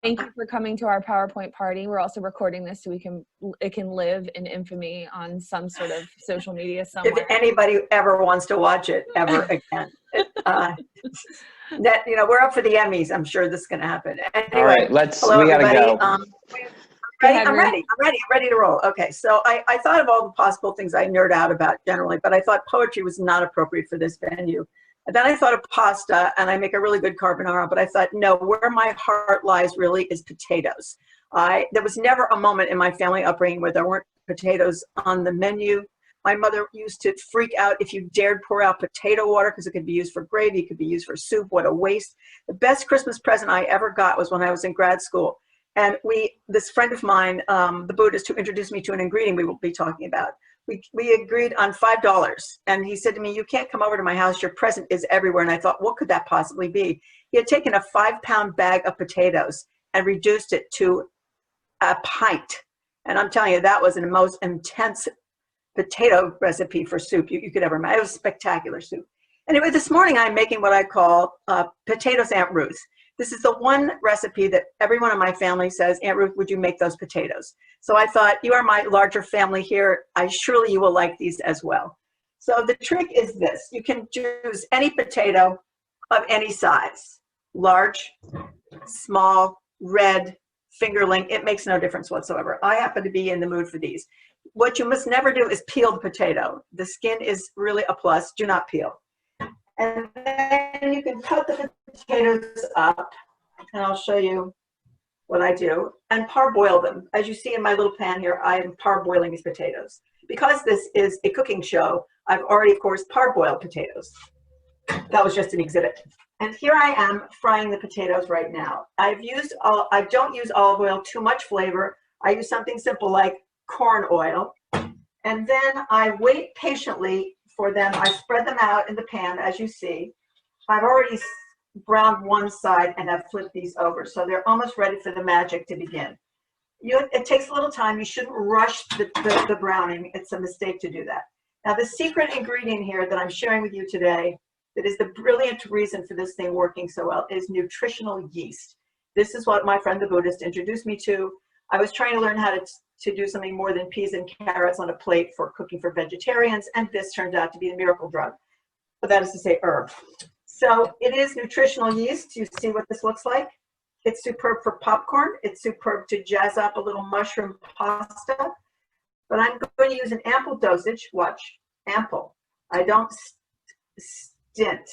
Thank you for coming to our PowerPoint party. We're also recording this so it can live in infamy on some sort of social media somewhere. If anybody ever wants to watch it ever again. That, you know, we're up for the Emmys. I'm sure this is going to happen. Anyway, all right, hello, we gotta everybody. go. I'm ready to roll. Okay, so I thought of all the possible things I nerd out about generally, but I thought poetry was not appropriate for this venue. And then I thought of pasta, and I make a really good carbonara, but I thought, no, where my heart lies really is potatoes. There was never a moment in my family upbringing where there weren't potatoes on the menu. My mother used to freak out if you dared pour out potato water because it could be used for gravy, it could be used for soup. What a waste. The best Christmas present I ever got was when I was in grad school. And this friend of mine, the Buddhist who introduced me to an ingredient we will be talking about, we agreed on $5. And he said to me, you can't come over to my house, your present is everywhere. And I thought, what could that possibly be? He had taken a 5-pound bag of potatoes and reduced it to a pint. And I'm telling you, that was the most intense potato recipe for soup you could ever imagine. It was spectacular soup. Anyway, this morning I'm making what I call potatoes Aunt Ruth. This is the one recipe that everyone in my family says, Aunt Ruth, would you make those potatoes? So I thought, you are my larger family here. Surely you will like these as well. So the trick is this. You can choose any potato of any size, large, small, red, fingerling. It makes no difference whatsoever. I happen to be in the mood for these. What you must never do is peel the potato. The skin is really a plus. Do not peel. And then you can cut the potatoes up, and I'll show you what I do, and parboil them. As you see in my little pan here, I am parboiling these potatoes. Because this is a cooking show, I've already, of course, parboiled potatoes. That was just an exhibit. And here I am frying the potatoes right now. I don't use olive oil, too much flavor. I use something simple like corn oil. And then I wait patiently for them. I spread them out in the pan, as you see. I've already browned one side and I've flipped these over. So they're almost ready for the magic to begin. It takes a little time. You shouldn't rush the browning. It's a mistake to do that. Now, the secret ingredient here that I'm sharing with you today, that is the brilliant reason for this thing working so well, is nutritional yeast. This is what my friend the Buddhist introduced me to. I was trying to learn how to do something more than peas and carrots on a plate for cooking for vegetarians, and this turned out to be the miracle drug. But that is to say herb. So it is nutritional yeast. You see what this looks like? It's superb for popcorn. It's superb to jazz up a little mushroom pasta. But I'm going to use an ample dosage. Watch, ample. I don't stint.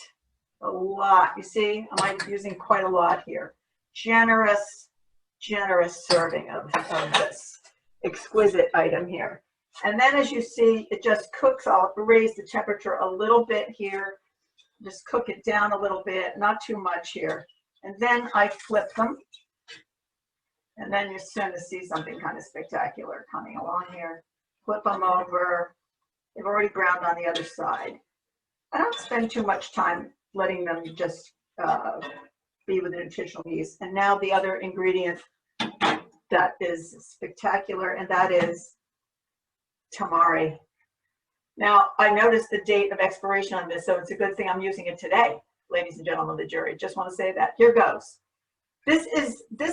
A lot. You see, I'm using quite a lot here. Generous serving of this exquisite item here. And then as you see, it just cooks. I'll raise the temperature a little bit here. Just cook it down a little bit, not too much here. And then I flip them. And then you're soon to see something kind of spectacular coming along here. Flip them over. They've already browned on the other side. I don't spend too much time letting them just be with the nutritional yeast. And now the other ingredient that is spectacular, and that is Tamari. Now, I noticed the date of expiration on this, so it's a good thing I'm using it today, ladies and gentlemen of the jury. Just want to say that. Here goes. This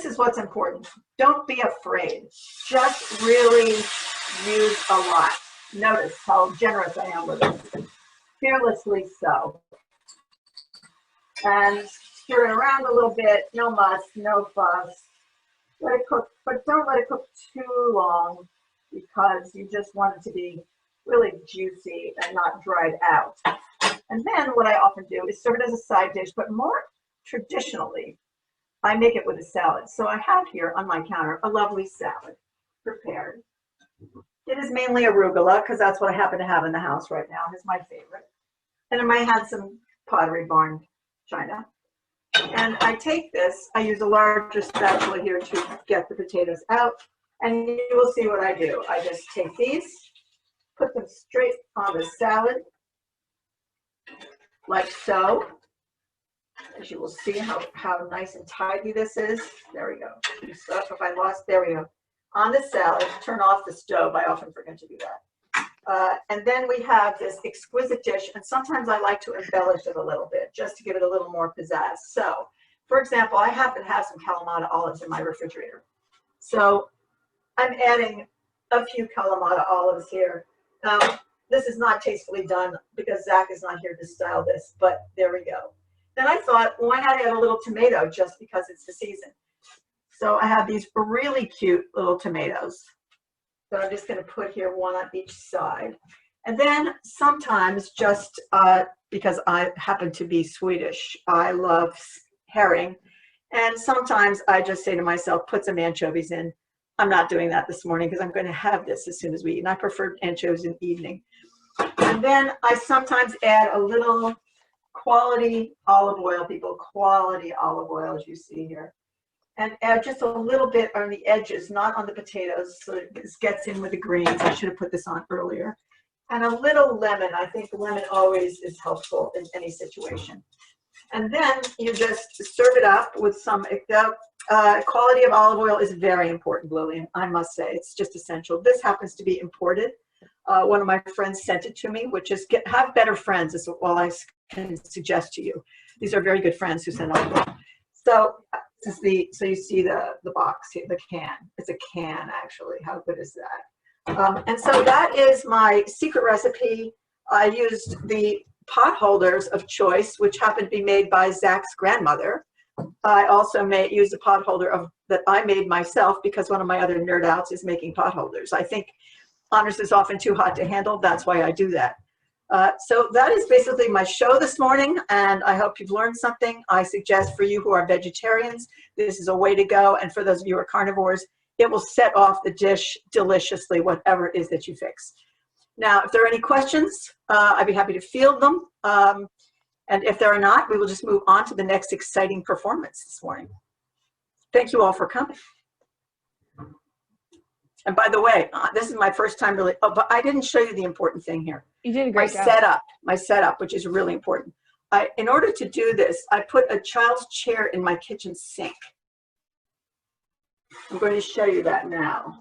is what's important. Don't be afraid. Just really use a lot. Notice how generous I am with it. Fearlessly so. And stir it around a little bit. No muss, no fuss. Let it cook, but don't let it cook too long because you just want it to be really juicy and not dried out. And then what I often do is serve it as a side dish, but more traditionally, I make it with a salad. So I have here on my counter a lovely salad prepared. It is mainly arugula because that's what I happen to have in the house right now. It's my favorite. And I might have some Pottery Barn china. And I take this, I use a larger spatula here to get the potatoes out, and you will see what I do. I just take these, put them straight on the salad, like so. As you will see how nice and tidy this is. There we go. There we go. On the salad, turn off the stove. I often forget to do that. And then we have this exquisite dish, and sometimes I like to embellish it a little bit just to give it a little more pizzazz. So For example, I happen to have some Kalamata olives in my refrigerator. So I'm adding a few Kalamata olives here. This is not tastefully done because Zach is not here to style this, but there we go. Then I thought, why not add a little tomato just because it's the season? So I have these really cute little tomatoes that I'm just going to put here, one on each side. And then sometimes just because I happen to be Swedish, I love herring. And sometimes I just say to myself, put some anchovies in. I'm not doing that this morning because I'm going to have this as soon as we eat. And I prefer anchovies in the evening. And then I sometimes add a little quality olive oil, people, quality olive oil, as you see here. And add just a little bit on the edges, not on the potatoes, so this gets in with the greens. I should have put this on earlier. And a little lemon. I think lemon always is helpful in any situation. And then you just serve it up with some, quality of olive oil is very important, Lillian, I must say. It's just essential. This happens to be imported. One of my friends sent it to me, which is have better friends is all I can suggest to you. These are very good friends who send olive oil. So this is so you see the box here, the can. It's a can, actually. How good is that? And so that is my secret recipe. I used the pot holders of choice, which happened to be made by Zach's grandmother. I also used a pot holder that I made myself because one of my other nerd outs is making pot holders. I think honors is often too hot to handle. That's why I do that. So that is basically my show this morning, and I hope you've learned something. I suggest for you who are vegetarians, this is a way to go. And for those of you who are carnivores, it will set off the dish deliciously, whatever it is that you fix. Now, if there are any questions, I'd be happy to field them. And if there are not, we will just move on to the next exciting performance this morning. Thank you all for coming. And by the way, this is my first time really, but I didn't show you the important thing here. You did a great job. My setup, which is really important. In order to do this, I put a child's chair in my kitchen sink. I'm going to show you that now.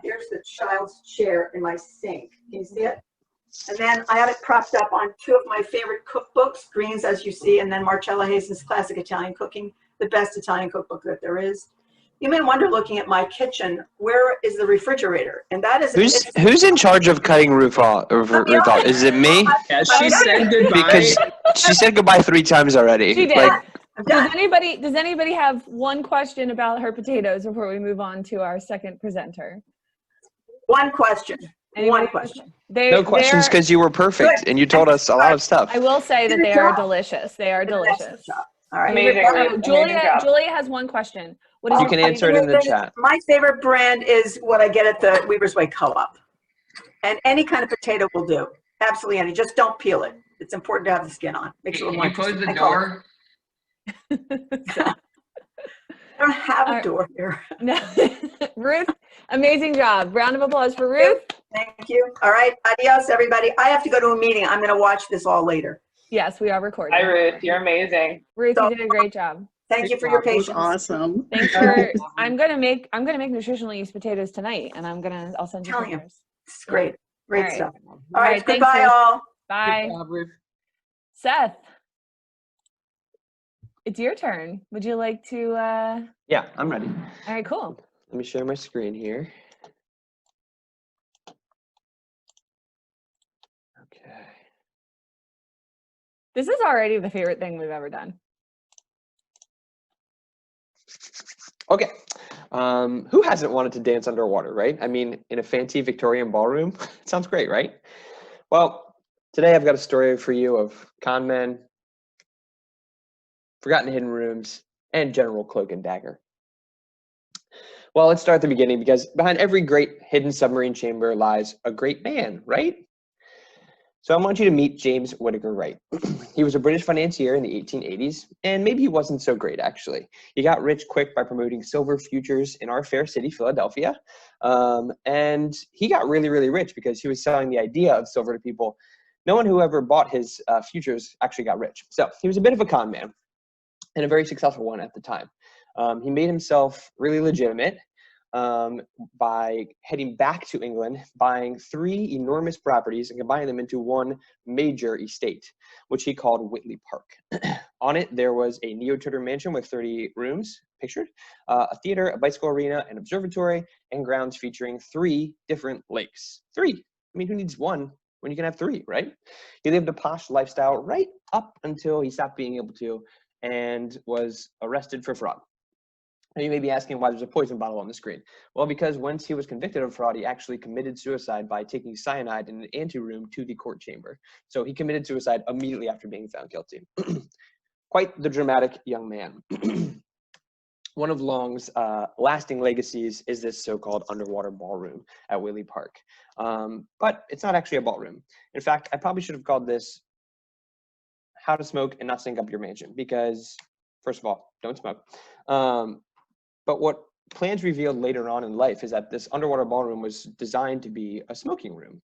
Here's the child's chair in my sink. Can you see it? And then I have it propped up on two of my favorite cookbooks, Greens, as you see, and then Marcella Hazen's Classic Italian Cooking, the best Italian cookbook that there is. You may wonder, looking at my kitchen, where is the refrigerator? And that is who's in charge of cutting Ruth off? Is it me? Yeah, she said goodbye. Because she said goodbye 3 times already. She did. Like, does anybody have one question about her potatoes before we move on to our second presenter? One question. One question. No questions because you were perfect and you told us a lot of stuff. I will say that they are delicious. They are delicious. All right. Amazing. Julia has one question. You can answer it in the chat. My favorite brand is what I get at the Weaver's Way Co-op. And any kind of potato will do. Absolutely any. Just don't peel it. It's important to have the skin on. Makes it a little more interesting. Close the door. I don't have a door here. No. Ruth, amazing job. Round of applause for Ruth. Thank you. All right. Adios, everybody. I have to go to a meeting. I'm going to watch this all later. Yes, we are recording. Hi, Ruth. You're amazing. Ruth, you did a great job. Thank you for your patience. Awesome. Thanks for. I'm gonna make Nutritional Yeast potatoes tonight, and I'll send you pictures. It's great. Great stuff. All right. Goodbye, all. Bye. Good job, Ruth. Seth, it's your turn. Would you like to? Yeah, I'm ready. All right, cool. Let me share my screen here. Okay. This is already the favorite thing we've ever done. Okay. Who hasn't wanted to dance underwater, right? I mean, in a fancy Victorian ballroom, it sounds great, right? Well, today I've got a story for you of con men, forgotten hidden rooms, and General Cloak and Dagger. Well, let's start at the beginning, because behind every great hidden submarine chamber lies a great man, right? So I want you to meet James Whittaker Wright. He was a British financier in the 1880s, and maybe he wasn't so great, actually. He got rich quick by promoting silver futures in our fair city, Philadelphia. And he got really, really rich because he was selling the idea of silver to people. No one who ever bought his futures actually got rich. So he was a bit of a con man, and a very successful one at the time. He made himself really legitimate, by heading back to England, buying 3 enormous properties and combining them into one major estate, which he called Whitley Park. On it, there was a neo-Tudor mansion with 30 rooms, pictured, a theater, a bicycle arena, an observatory, and grounds featuring 3 different lakes. 3. I mean, who needs 1 when you can have 3, right? He lived a posh lifestyle right up until he stopped being able to and was arrested for fraud. Now you may be asking why there's a poison bottle on the screen. Well, because once he was convicted of fraud, he actually committed suicide by taking cyanide in an anteroom to the court chamber. So he committed suicide immediately after being found guilty. Quite the dramatic young man. One of Long's lasting legacies is this so-called underwater ballroom at Willy Park. But it's not actually a ballroom. In fact, I probably should have called this How to Smoke and Not Stink Up Your Mansion, because first of all, don't smoke. But what plans revealed later on in life is that this underwater ballroom was designed to be a smoking room.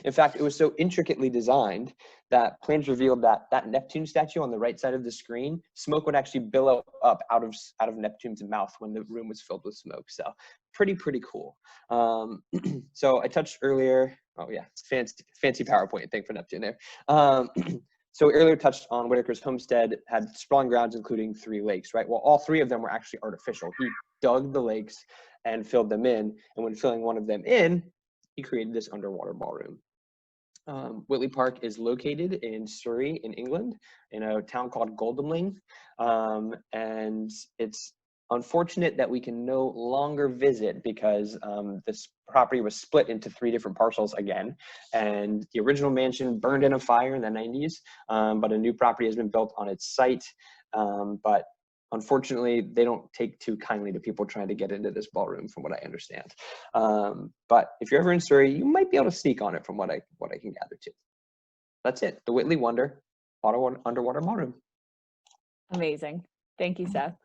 In fact, it was so intricately designed that plans revealed that that Neptune statue on the right side of the screen, smoke would actually billow up out of Neptune's mouth when the room was filled with smoke. So pretty cool. So I touched earlier, oh yeah, fancy PowerPoint thing for Neptune there. So we earlier touched on Whitaker's homestead had sprawling grounds, including 3 lakes, right? Well, all 3 of them were actually artificial. He dug the lakes and filled them in. And when filling one of them in, he created this underwater ballroom. Whitley Park is located in Surrey in England, in a town called Godalming. And it's unfortunate that we can no longer visit because this property was split into 3 different parcels again. And the original mansion burned in a fire in the 90s, but a new property has been built on its site. But unfortunately, they don't take too kindly to people trying to get into this ballroom, from what I understand. But if you're ever in Surrey, you might be able to sneak on it, from what I can gather too. That's it. The Whitley Wonder underwater ballroom. Amazing. Thank you, Seth.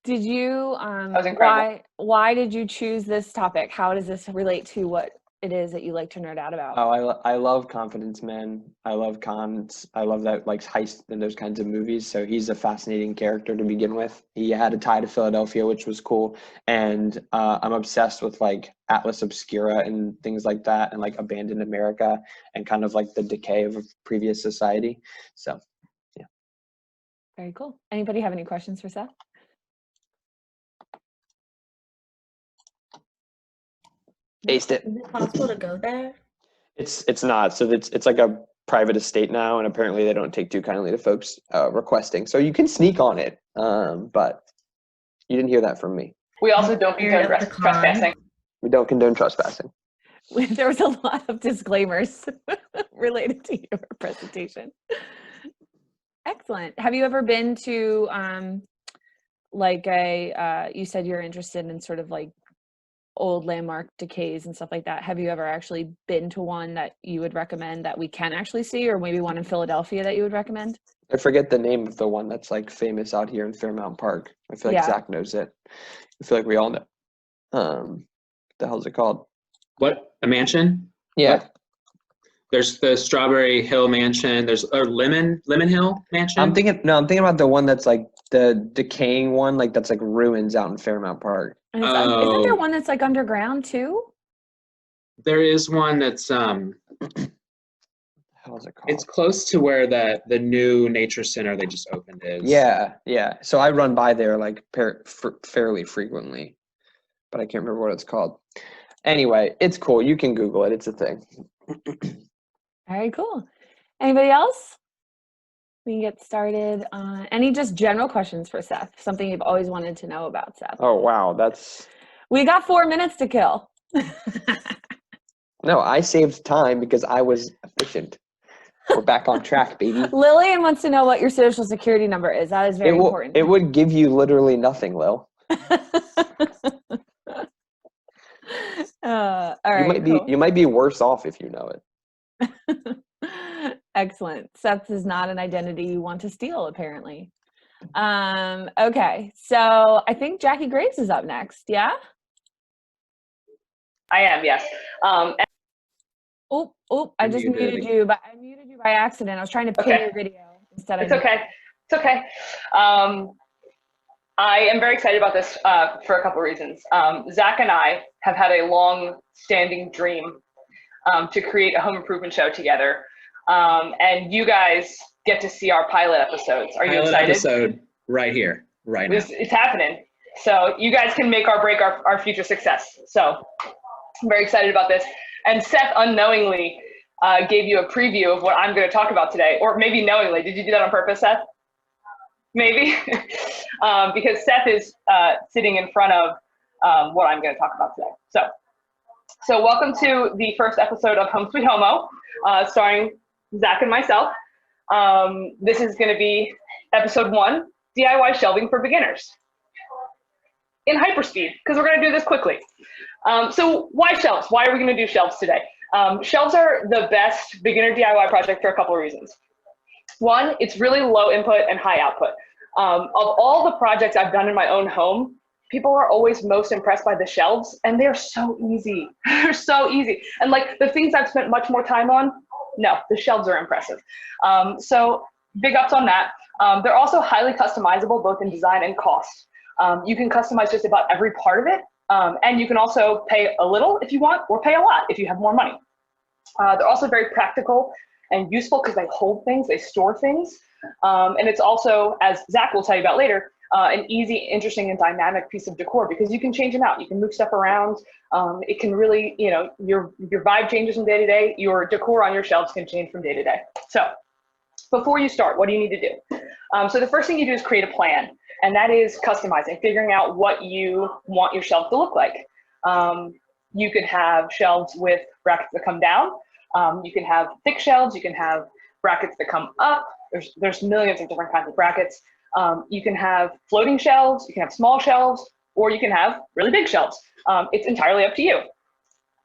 Did you, That was incredible. why did you choose this topic? How does this relate to what it is that you like to nerd out about? Oh, I love confidence men. I love cons. I love that, like, heist and those kinds of movies. So he's a fascinating character to begin with. He had a tie to Philadelphia, which was cool. And I'm obsessed with, like, Atlas Obscura and things like that, and, like, Abandoned America, and kind of like the decay of a previous society. So, yeah. Very cool. Anybody have any questions for Seth? Aced it. Is it possible to go there? It's not. So it's like a private estate now, and apparently they don't take too kindly to folks requesting. So you can sneak on it, but you didn't hear that from me. We also don't condone trespassing. We don't condone trespassing. There was a lot of disclaimers related to your presentation. Excellent. Have you ever been to like you said you're interested in sort of like old landmark decays and stuff like that. Have you ever actually been to one that you would recommend that we can actually see, or maybe one in Philadelphia that you would recommend? I forget the name of the one that's like famous out here in Fairmount Park. I feel like Zach knows it. I feel like we all know. What the hell's it called? What, a mansion? Yeah. What? There's the Strawberry Hill Mansion. There's a Lemon Hill Mansion. I'm thinking about the one that's like the decaying one, like that's like ruins out in Fairmount Park. And isn't there one that's like underground too? There is one that's How's it called? It's close to where the new nature center they just opened is. Yeah. So I run by there like fairly frequently, but I can't remember what it's called. Anyway, it's cool. You can Google it. It's a thing. Very cool. Anybody else? We can get started on any just general questions for Seth, something you've always wanted to know about Seth. Oh, wow. We got 4 minutes to kill. No, I saved time because I was efficient. We're back on track, baby. Lillian wants to know what your social security number is. That is very important. It would give you literally nothing, Lil. All right. You might be worse off if you know it. Excellent. Seth is not an identity you want to steal, apparently. Okay, so I think Jackie Graves is up next. Yeah. I am, yes. I just muted you, but I muted you by accident. I was trying to pin your video instead of. It's okay. It's okay. I am very excited about this for a couple of reasons. Zach and I have had a long-standing dream to create a home improvement show together, and you guys get to see our pilot episodes. Are you excited? Episode right here, right now. It's happening. So you guys can make or break our future success. So I'm very excited about this. And Seth unknowingly gave you a preview of what I'm going to talk about today, or maybe knowingly. Did you do that on purpose, Seth? Maybe. Because Seth is sitting in front of what I'm going to talk about today. So welcome to the first episode of Home Sweet Homo, starring Zach and myself. This is going to be episode 1, DIY shelving for beginners. In hyperspeed, because we're going to do this quickly. So why shelves? Why are we going to do shelves today? Shelves are the best beginner DIY project for a couple of reasons. One, it's really low input and high output. Of all the projects I've done in my own home, people are always most impressed by the shelves, and they're so easy. They're so easy. And like the things I've spent much more time on, no, the shelves are impressive. So big ups on that. They're also highly customizable, both in design and cost. You can customize just about every part of it. And you can also pay a little if you want, or pay a lot if you have more money. They're also very practical and useful because they hold things, they store things. And it's also, as Zach will tell you about later, an easy, interesting, and dynamic piece of decor because you can change them out. You can move stuff around. It can really, you know, your vibe changes from day to day. Your decor on your shelves can change from day to day. So before you start, what do you need to do? So the first thing you do is create a plan. And that is customizing, figuring out what you want your shelf to look like. You could have shelves with brackets that come down. You can have thick shelves. You can have brackets that come up. There's millions of different kinds of brackets. You can have floating shelves. You can have small shelves, or you can have really big shelves. It's entirely up to you.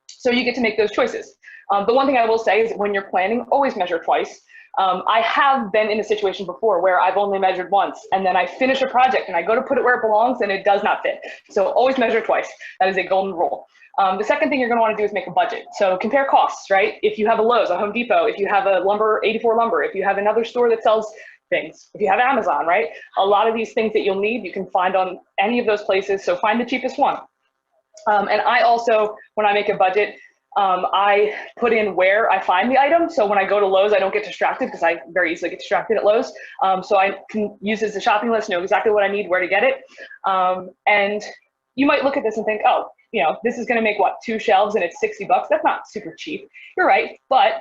So you get to make those choices. The one thing I will say is when you're planning, always measure twice. I have been in a situation before where I've only measured once and then I finish a project and I go to put it where it belongs and it does not fit. So always measure twice. That is a golden rule. The second thing you're going to want to do is make a budget. So compare costs, right? If you have a Lowe's, a Home Depot, if you have a 84 Lumber, if you have another store that sells things, if you have Amazon, right? A lot of these things that you'll need, you can find on any of those places. So find the cheapest one. And I also, when I make a budget, I put in where I find the item. So when I go to Lowe's, I don't get distracted because I very easily get distracted at Lowe's. So I can use it as a shopping list, know exactly what I need, where to get it. And you might look at this and think, oh, you know, this is going to make what, 2 shelves and it's $60. That's not super cheap. You're right. But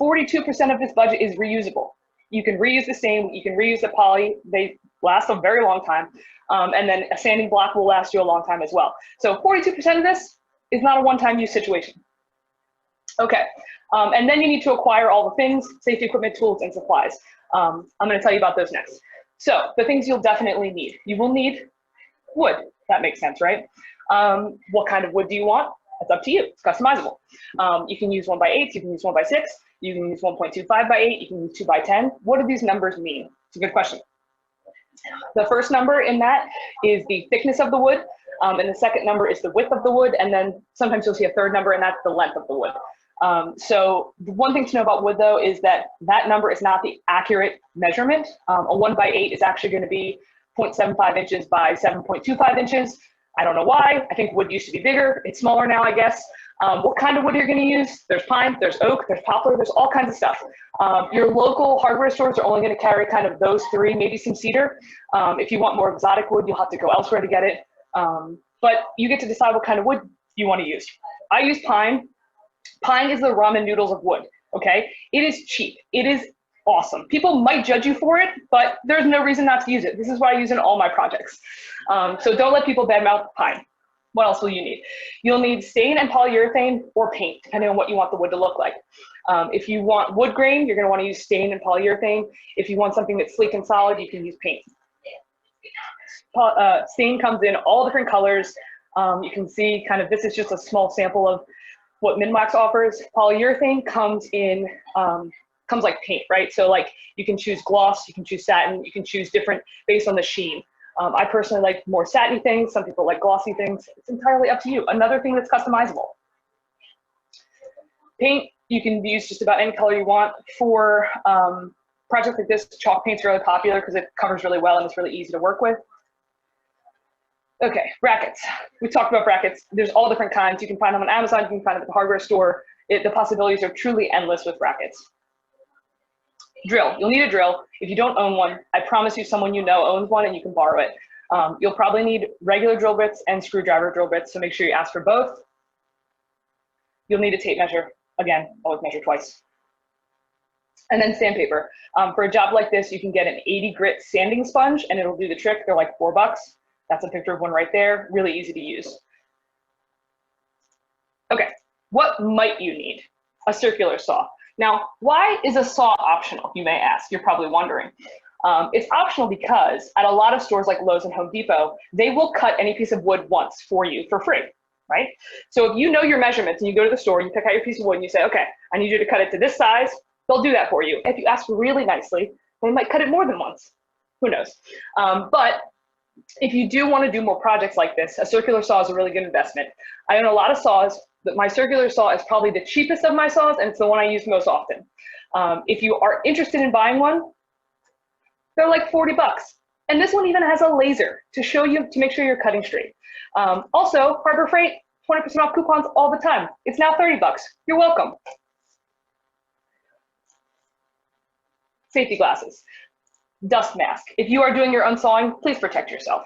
42% of this budget is reusable. You can reuse the stain, you can reuse the poly. They last a very long time. And then a sanding block will last you a long time as well. So 42% of this is not a one-time use situation. Okay, and then you need to acquire all the things, safety equipment, tools, and supplies. I'm going to tell you about those next. So the things you'll definitely need. You will need wood. That makes sense, right? What kind of wood do you want? That's up to you. It's customizable. You can use 1x8, you can use 1x6, you can use 1.25 by 8, you can use 2 by 10. What do these numbers mean? It's a good question. The first number in that is the thickness of the wood, and the second number is the width of the wood, and then sometimes you'll see a third number, and that's the length of the wood. So the one thing to know about wood, though, is that that number is not the accurate measurement. A 1x8 is actually going to be 0.75 inches by 7.25 inches. I don't know why. I think wood used to be bigger. It's smaller now, I guess. What kind of wood you're going to use? There's pine, there's oak, there's poplar, there's all kinds of stuff. Your local hardware stores are only going to carry kind of those 3, maybe some cedar. If you want more exotic wood, you'll have to go elsewhere to get it. But you get to decide what kind of wood you want to use. I use pine. Pine is the ramen noodles of wood, okay? It is cheap. It is awesome. People might judge you for it, but there's no reason not to use it. This is what I use in all my projects. So don't let people badmouth pine. What else will you need? You'll need stain and polyurethane or paint, depending on what you want the wood to look like. If you want wood grain, you're going to want to use stain and polyurethane. If you want something that's sleek and solid, you can use paint. Stain comes in all different colors. You can see kind of, this is just a small sample of what Minwax offers. Polyurethane comes in, comes like paint, right? So like you can choose gloss, you can choose satin, you can choose different based on the sheen. I personally like more satiny things. Some people like glossy things. It's entirely up to you. Another thing that's customizable. Paint, you can use just about any color you want. For projects like this, chalk paint's really popular because it covers really well and it's really easy to work with. Okay, brackets. We talked about brackets. There's all different kinds. You can find them on Amazon. You can find them at the hardware store. The possibilities are truly endless with brackets. Drill. You'll need a drill. If you don't own one, I promise you someone you know owns one and you can borrow it. You'll probably need regular drill bits and screwdriver drill bits, so make sure you ask for both. You'll need a tape measure. Again, always measure twice. And then sandpaper. For a job like this, you can get an 80 grit sanding sponge and it'll do the trick. They're like $4. That's a picture of one right there. Really easy to use. Okay, what might you need? A circular saw. Now, why is a saw optional, you may ask? You're probably wondering. It's optional because at a lot of stores like Lowe's and Home Depot, they will cut any piece of wood once for you for free, right? So if you know your measurements and you go to the store and you pick out your piece of wood and you say, okay, I need you to cut it to this size, they'll do that for you. If you ask really nicely, they might cut it more than once. Who knows? But if you do want to do more projects like this, a circular saw is a really good investment. I own a lot of saws, but my circular saw is probably the cheapest of my saws, and it's the one I use most often. If you are interested in buying one, they're like $40. And this one even has a laser to show you, to make sure you're cutting straight. Also, Harbor Freight, 20% off coupons all the time. It's now $30. You're welcome. Safety glasses. Dust mask. If you are doing your unsawing, please protect yourself.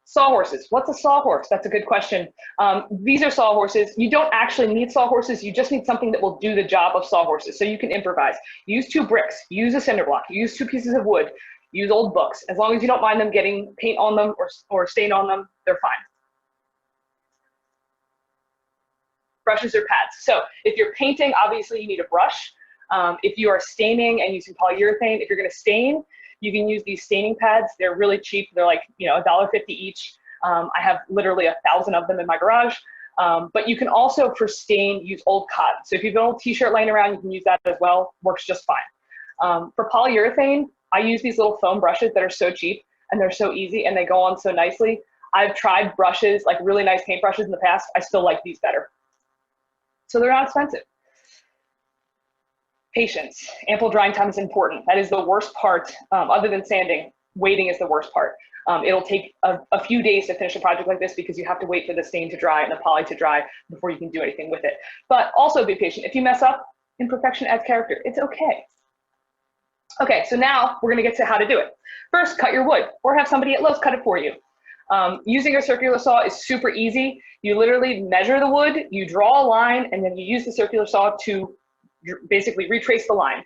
Sawhorses. What's a sawhorse? That's a good question. These are sawhorses. You don't actually need sawhorses. You just need something that will do the job of sawhorses. So you can improvise. Use 2 bricks. Use a cinder block. Use 2 pieces of wood. Use old books. As long as you don't mind them getting paint on them or stain on them, they're fine. Brushes or pads. So if you're painting, obviously you need a brush. If you are staining and using polyurethane, if you're going to stain, you can use these staining pads. They're really cheap. They're like, $1.50 each. I have literally 1,000 of them in my garage. But you can also, for stain, use old cotton. So if you've got an old t-shirt laying around, you can use that as well. Works just fine. For polyurethane, I use these little foam brushes that are so cheap and they're so easy and they go on so nicely. I've tried brushes, like really nice paint brushes in the past. I still like these better. So they're not expensive. Patience. Ample drying time is important. That is the worst part. Other than sanding, waiting is the worst part. It'll take a few days to finish a project like this because you have to wait for the stain to dry and the poly to dry before you can do anything with it. But also be patient. If you mess up, imperfection adds character. It's okay. Okay, so now we're going to get to how to do it. First, cut your wood or have somebody at Lowe's cut it for you. Using a circular saw is super easy. You literally measure the wood, you draw a line, and then you use the circular saw to basically retrace the line.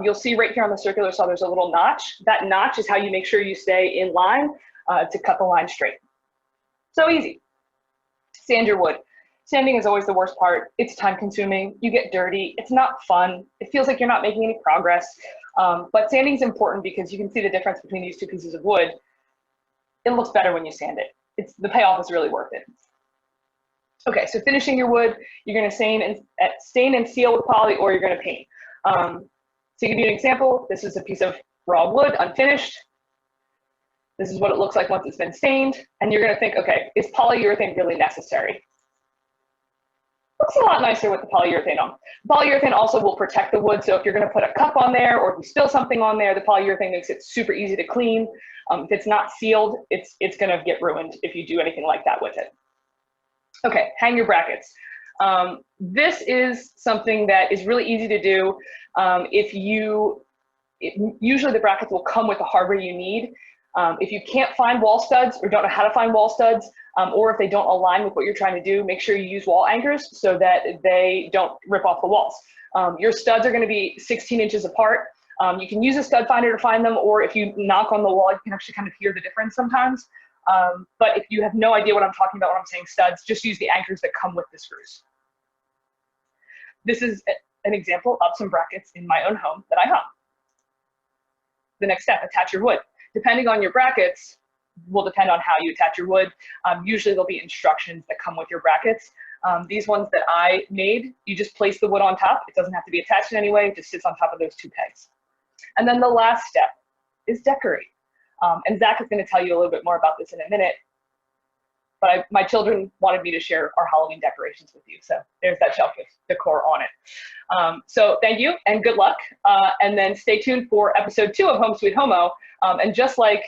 You'll see right here on the circular saw there's a little notch. That notch is how you make sure you stay in line to cut the line straight. So easy. Sand your wood. Sanding is always the worst part. It's time consuming. You get dirty. It's not fun. It feels like you're not making any progress. But sanding is important because you can see the difference between these 2 pieces of wood. It looks better when you sand it. The payoff is really worth it. Okay, so finishing your wood, you're going to stain and seal with poly, or you're going to paint. To give you an example, this is a piece of raw wood, unfinished. This is what it looks like once it's been stained. And you're going to think, okay, is polyurethane really necessary? Looks a lot nicer with the polyurethane on. Polyurethane also will protect the wood, so if you're going to put a cup on there, or if you spill something on there, the polyurethane makes it super easy to clean. If it's not sealed, it's going to get ruined if you do anything like that with it. Okay, hang your brackets. This is something that is really easy to do. Usually the brackets will come with the hardware you need. If you can't find wall studs or don't know how to find wall studs, or if they don't align with what you're trying to do, make sure you use wall anchors so that they don't rip off the walls. Your studs are going to be 16 inches apart. You can use a stud finder to find them, or if you knock on the wall, you can actually kind of hear the difference sometimes. But if you have no idea what I'm talking about when I'm saying studs, just use the anchors that come with the screws. This is an example of some brackets in my own home that I hung. The next step, attach your wood. Depending on your brackets, will depend on how you attach your wood. Usually there'll be instructions that come with your brackets. These ones that I made, you just place the wood on top. It doesn't have to be attached in any way. It just sits on top of those 2 pegs. And then the last step is decorate. And Zach is going to tell you a little bit more about this in a minute. But my children wanted me to share our Halloween decorations with you. So there's that shelf with decor on it. So thank you and good luck. And then stay tuned for episode 2 of Home Sweet Homo. And just like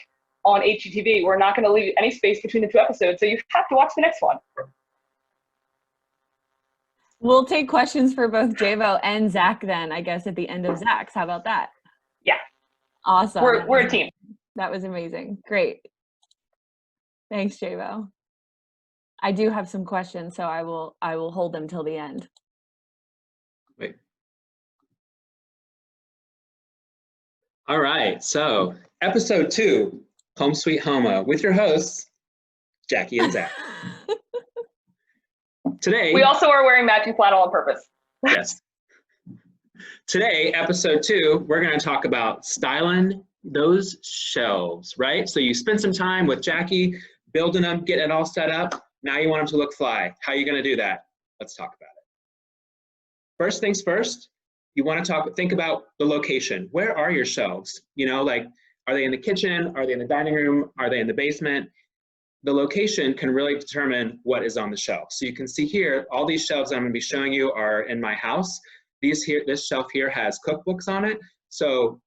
on HGTV. We're not going to leave any space between the 2 episodes, so you have to watch the next one. We'll take questions for both Javo and Zach then, I guess, at the end of Zach's. How about that? Yeah. Awesome. We're a team. That was amazing. Great. Thanks, Javo. I do have some questions, so I will hold them till the end. Wait. All right, so episode 2, Home Sweet Homa, with your hosts, Jackie and Zach. Today, we also are wearing matching flannel on purpose. Yes. Today, episode 2, we're going to talk about styling those shelves, right? So you spend some time with Jackie, building them, getting it all set up. Now you want them to look fly. How are you going to do that? Let's talk about it. First things first, you want to think about the location. Where are your shelves? You know, like, are they in the kitchen? Are they in the dining room? Are they in the basement? The location can really determine what is on the shelf. So you can see here, all these shelves I'm going to be showing you are in my house. This shelf here has cookbooks on it. So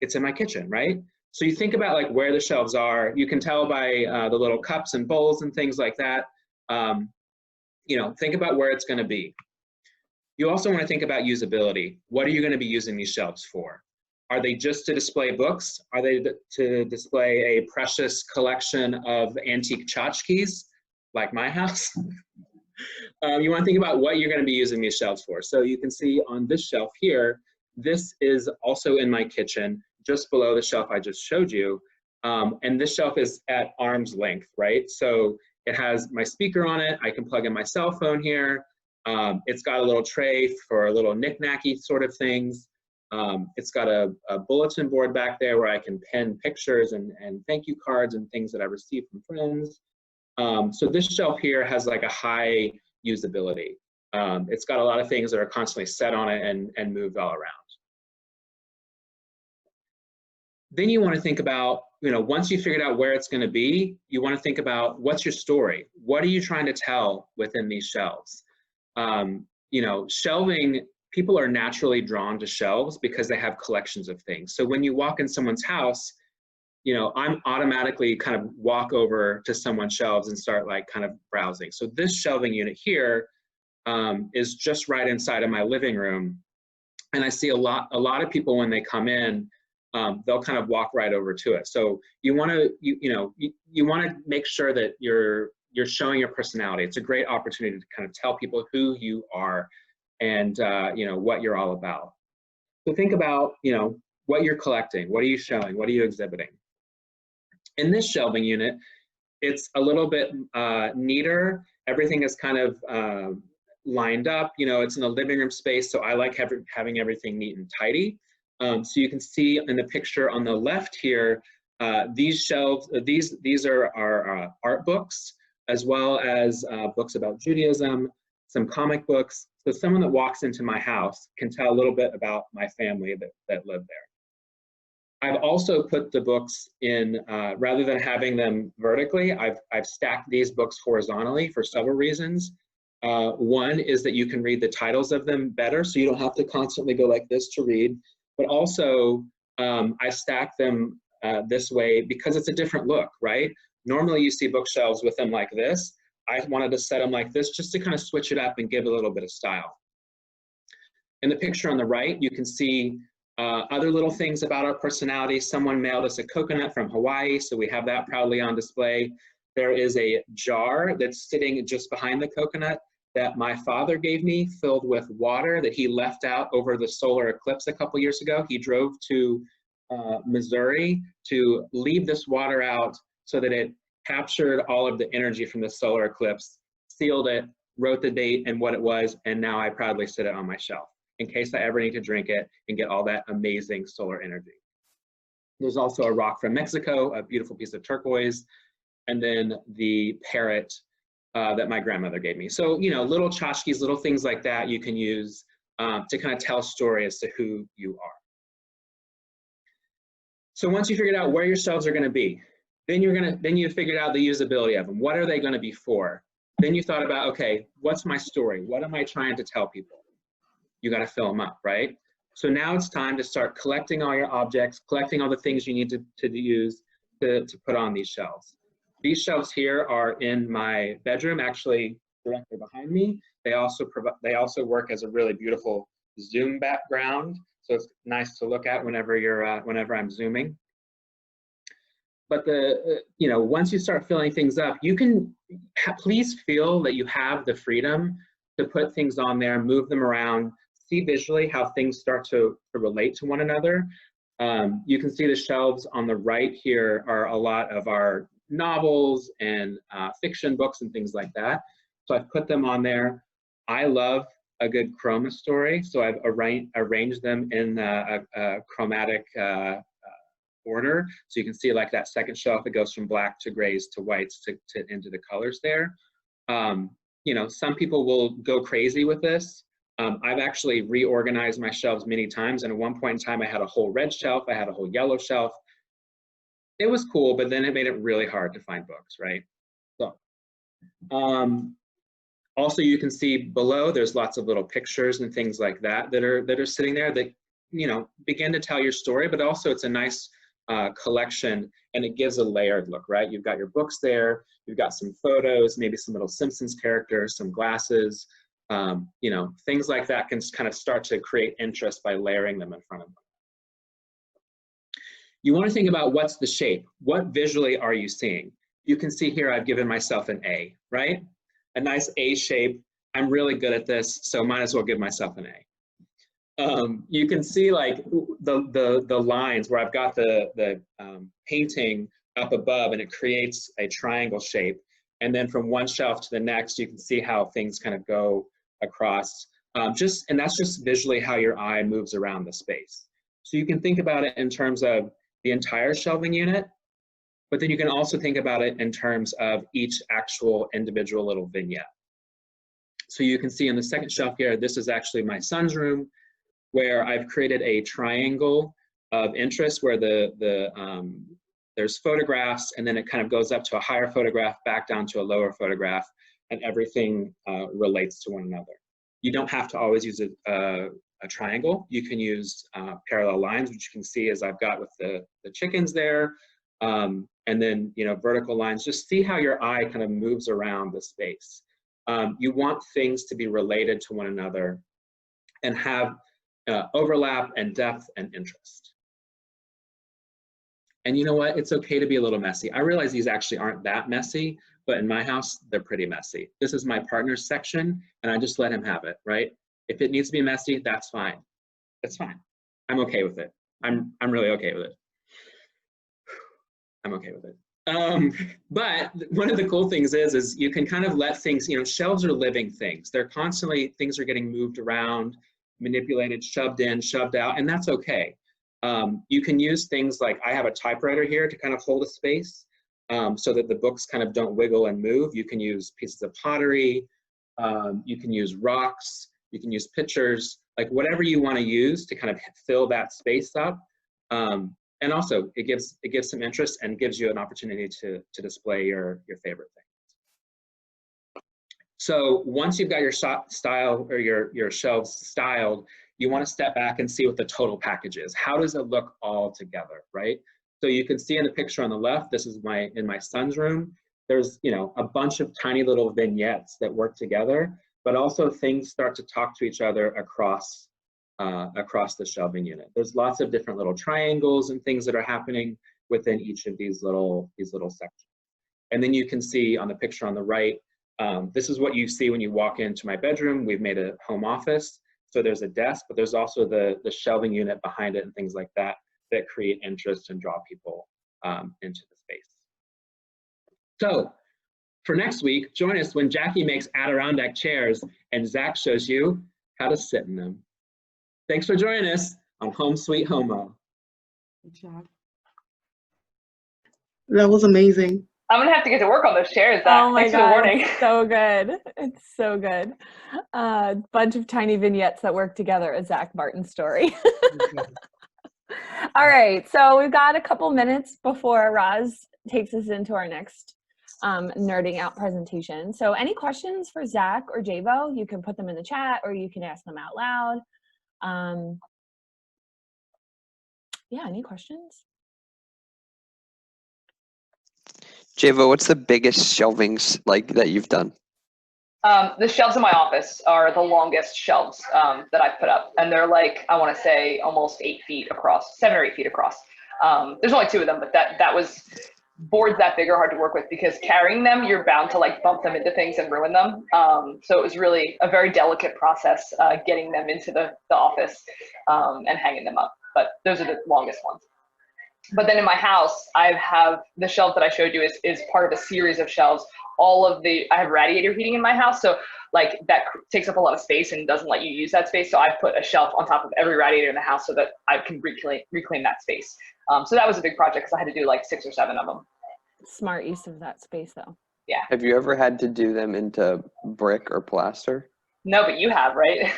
it's in my kitchen, right? So you think about like where the shelves are. You can tell by the little cups and bowls and things like that. You know, think about where it's going to be. You also want to think about usability. What are you going to be using these shelves for? Are they just to display books? Are they to display a precious collection of antique tchotchkes, like my house? You want to think about what you're going to be using these shelves for. So you can see on this shelf here, this is also in my kitchen, just below the shelf I just showed you. And this shelf is at arm's length, right? So it has my speaker on it. I can plug in my cell phone here. It's got a little tray for little knick-knacky sort of things. It's got a bulletin board back there where I can pin pictures and thank you cards and things that I received from friends. So this shelf here has like a high usability. It's got a lot of things that are constantly set on it and moved all around. Then you want to think about, you know, once you figured out where it's going to be, you want to think about what's your story? What are you trying to tell within these shelves? You know, shelving, people are naturally drawn to shelves because they have collections of things. So when you walk in someone's house, you know, I'm automatically kind of walk over to someone's shelves and start like kind of browsing. So this shelving unit here is just right inside of my living room. And I see a lot of people when they come in, they'll kind of walk right over to it. So you want to, you want to make sure that you're showing your personality. It's a great opportunity to kind of tell people who you are and, you know, what you're all about. So think about, you know, what you're collecting, what are you showing, what are you exhibiting? In this shelving unit, it's a little bit neater. Everything is kind of lined up. You know, it's in a living room space, so I like having everything neat and tidy. So you can see in the picture on the left here, these shelves, these are our art books, as well as books about Judaism, some comic books. So someone that walks into my house can tell a little bit about my family that live there. I've also put the books in, rather than having them vertically, I've stacked these books horizontally for several reasons. One is that you can read the titles of them better, so you don't have to constantly go like this to read. But also, I stack them this way because it's a different look, right? Normally you see bookshelves with them like this. I wanted to set them like this just to kind of switch it up and give a little bit of style. In the picture on the right, you can see other little things about our personality. Someone mailed us a coconut from Hawaii, so we have that proudly on display. There is a jar that's sitting just behind the coconut that my father gave me, filled with water that he left out over the solar eclipse a couple years ago. He drove to Missouri to leave this water out so that it captured all of the energy from the solar eclipse, sealed it, wrote the date and what it was, and now I proudly sit it on my shelf in case I ever need to drink it and get all that amazing solar energy. There's also a rock from Mexico, a beautiful piece of turquoise, and then the parrot that my grandmother gave me. So, you know, little tchotchkes, little things like that you can use to kind of tell a story as to who you are. So once you figured out where your shelves are going to be, then you figured out the usability of them. What are they going to be for? Then you thought about, okay, what's my story? What am I trying to tell people? You got to fill them up, right? So now it's time to start collecting all your objects, collecting all the things you need to use, to put on these shelves. These shelves here are in my bedroom, actually directly behind me. They also work as a really beautiful Zoom background, so it's nice to look at whenever whenever I'm Zooming. But once you start filling things up, you can please feel that you have the freedom to put things on there, move them around, see visually how things start to relate to one another. You can see the shelves on the right here are a lot of our novels and fiction books and things like that. So I've put them on there. I love a good chroma story, so I've arranged them in a chromatic order. So you can see like that second shelf, it goes from black to grays to whites into the colors there. Some people will go crazy with this. I've actually reorganized my shelves many times, and at one point in time I had a whole red shelf, I had a whole yellow shelf. It was cool, but then it made it really hard to find books, right? So also you can see below there's lots of little pictures and things like that are sitting there that begin to tell your story, but also it's a nice collection, and it gives a layered look, right? You've got your books there, you've got some photos, maybe some little Simpsons characters, some glasses, things like that can kind of start to create interest by layering them in front of them. You want to think about what's the shape. What visually are you seeing? You can see here I've given myself an A, right? A nice A shape. I'm really good at this, so might as well give myself an A. You can see like the lines where I've got the painting up above, and it creates a triangle shape. And then from one shelf to the next, you can see how things kind of go across. And that's just visually how your eye moves around the space. So you can think about it in terms of the entire shelving unit, but then you can also think about it in terms of each actual individual little vignette. So you can see in the second shelf here, this is actually my son's room, where I've created a triangle of interest where there's photographs, and then it kind of goes up to a higher photograph, back down to a lower photograph, and everything relates to one another. You don't have to always use a triangle. You can use parallel lines, which you can see as I've got with the chickens there, and then vertical lines. Just see how your eye kind of moves around the space. You want things to be related to one another and have overlap and depth and interest. And you know what? It's okay to be a little messy. I realize these actually aren't that messy, but in my house, they're pretty messy. This is my partner's section, and I just let him have it, right? If it needs to be messy, that's fine. It's fine. I'm okay with it. I'm really okay with it. I'm okay with it. But one of the cool things is you can kind of let things, shelves are living things. They're constantly, things are getting moved around, manipulated, shoved in, shoved out, and that's okay. You can use things like, I have a typewriter here to kind of hold a space so that the books kind of don't wiggle and move. You can use pieces of pottery, you can use rocks, you can use pictures, like whatever you want to use to kind of fill that space up. And also it gives some interest and gives you an opportunity to display your favorite things. So once you've got your style or your shelves styled, you want to step back and see what the total package is. How does it look all together, right? So you can see in the picture on the left, this is in my son's room. There's a bunch of tiny little vignettes that work together, but also things start to talk to each other across the shelving unit. There's lots of different little triangles and things that are happening within each of these little sections. And then you can see on the picture on the right, this is what you see when you walk into my bedroom. We've made a home office. So there's a desk, but there's also the shelving unit behind it and things like that that create interest and draw people into the space. So for next week, join us when Jackie makes Adirondack chairs and Zach shows you how to sit in them. Thanks for joining us on Home Sweet Homo. Good job. That was amazing. I'm gonna have to get to work on those chairs, Zach. Oh my Thanks for the God, warning. it's so good. It's so good. Bunch of tiny vignettes that work together, a Zach Martin story. All right, so we've got a couple minutes before Roz takes us into our next nerding out presentation. So any questions for Zach or Javo, you can put them in the chat or you can ask them out loud. Yeah, any questions? Javo, what's the biggest shelvings like that you've done? The shelves in my office are the longest shelves that I've put up, and they're like, I want to say almost 8 feet across, 7 or 8 feet across. There's only 2 of them, but that was, boards that big are hard to work with because carrying them, you're bound to like bump them into things and ruin them. So it was really a very delicate process getting them into the office and hanging them up. But those are the longest ones. But then in my house, I have the shelf that I showed you is part of a series of shelves. I have radiator heating in my house, so like that takes up a lot of space and doesn't let you use that space. So I put a shelf on top of every radiator in the house so that I can reclaim that space. So that was a big project because I had to do like 6 or 7 of them. Smart use of that space, though. Yeah. Have you ever had to do them into brick or plaster? No, but you have, right?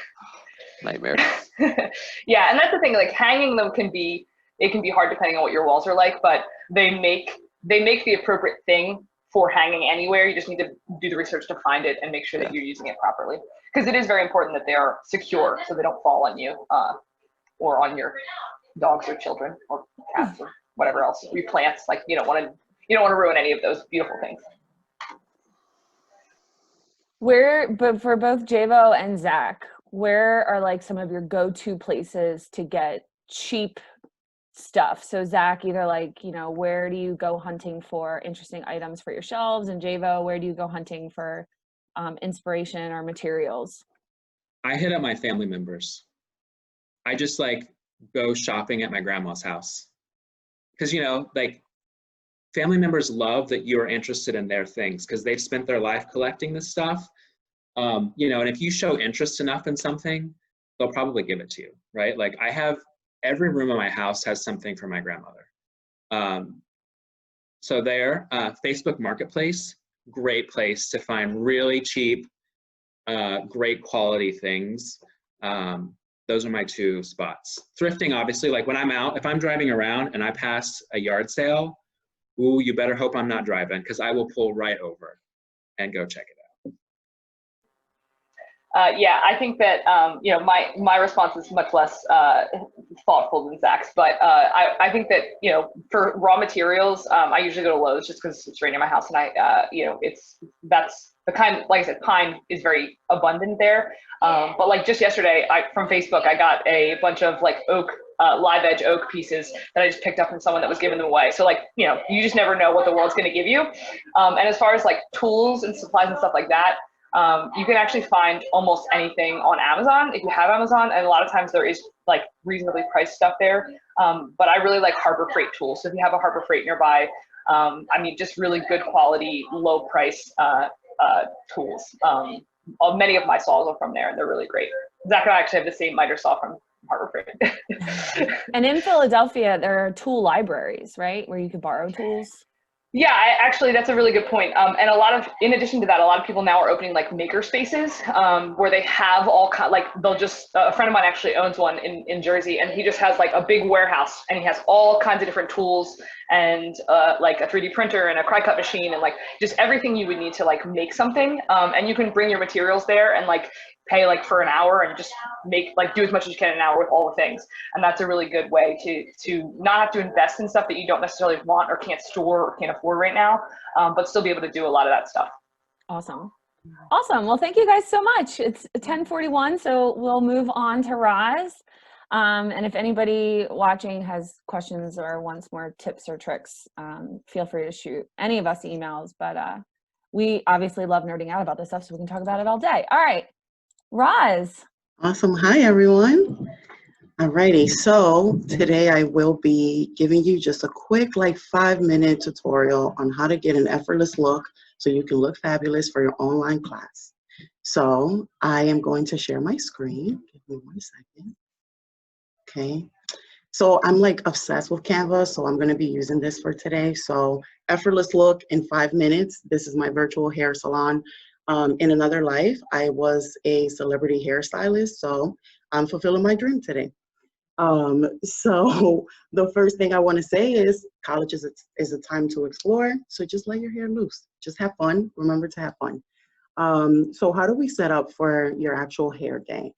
Nightmare. Yeah, and that's the thing. Like hanging them can be hard depending on what your walls are like, but they make the appropriate thing for hanging anywhere. You just need to do the research to find it and make sure that you're using it properly. Because it is very important that they are secure so they don't fall on you or on your dogs or children or cats or whatever else. Your plants, like you don't want to ruin any of those beautiful things. But for both Javo and Zach, where are like some of your go-to places to get cheap stuff? So Zach, either like, where do you go hunting for interesting items for your shelves? And Javo, where do you go hunting for inspiration or materials? I hit up my family members. I just like go shopping at my grandma's house. Because, like family members love that you are interested in their things because they've spent their life collecting this stuff. And if you show interest enough in something, they'll probably give it to you, right? Like every room in my house has something for my grandmother. So there, Facebook Marketplace, great place to find really cheap, great quality things. Those are my 2 spots. Thrifting, obviously, like when I'm out, if I'm driving around and I pass a yard sale, ooh, you better hope I'm not driving because I will pull right over and go check it out. Yeah, I think that, my response is much less thoughtful than Zach's, but I think that, for raw materials, I usually go to Lowe's just because it's right near my house and that's the kind, like I said, pine is very abundant there. But like just yesterday, from Facebook, I got a bunch of like oak, live edge oak pieces that I just picked up from someone that was giving them away. So like, you just never know what the world's going to give you. And as far as like tools and supplies and stuff like that, you can actually find almost anything on Amazon if you have Amazon, and a lot of times there is like reasonably priced stuff there. But I really like Harbor Freight tools. So if you have a Harbor Freight nearby, just really good quality, low price tools. Many of my saws are from there, and they're really great. Zach and I actually have the same miter saw from Harbor Freight. And in Philadelphia, there are tool libraries, right, where you could borrow tools? Yeah, actually, that's a really good point. And in addition to that, a lot of people now are opening like maker spaces where they have a friend of mine actually owns one in Jersey, and he just has like a big warehouse and he has all kinds of different tools and like a 3D printer and a cry-cut machine and like just everything you would need to like make something. And you can bring your materials there and like pay like for an hour and just do as much as you can in an hour with all the things. And that's a really good way to not have to invest in stuff that you don't necessarily want or can't store or can't afford right now, but still be able to do a lot of that stuff. Awesome. Well, thank you guys so much. It's 10:41, so we'll move on to Roz. And if anybody watching has questions or wants more tips or tricks, feel free to shoot any of us emails, but we obviously love nerding out about this stuff, so we can talk about it all day. All right. Roz. Awesome. Hi, everyone. Alrighty. So today I will be giving you just a quick 5-minute tutorial on how to get an effortless look so you can look fabulous for your online class. So I am going to share my screen. Give me 1 second. Okay. So I'm obsessed with Canva, so I'm going to be using this for today. So effortless look in 5 minutes. This is my virtual hair salon. In another life, I was a celebrity hairstylist, so I'm fulfilling my dream today. So the first thing I want to say is college is a time to explore, so just let your hair loose. Just have fun. Remember to have fun. So how do we set up for your actual hair day?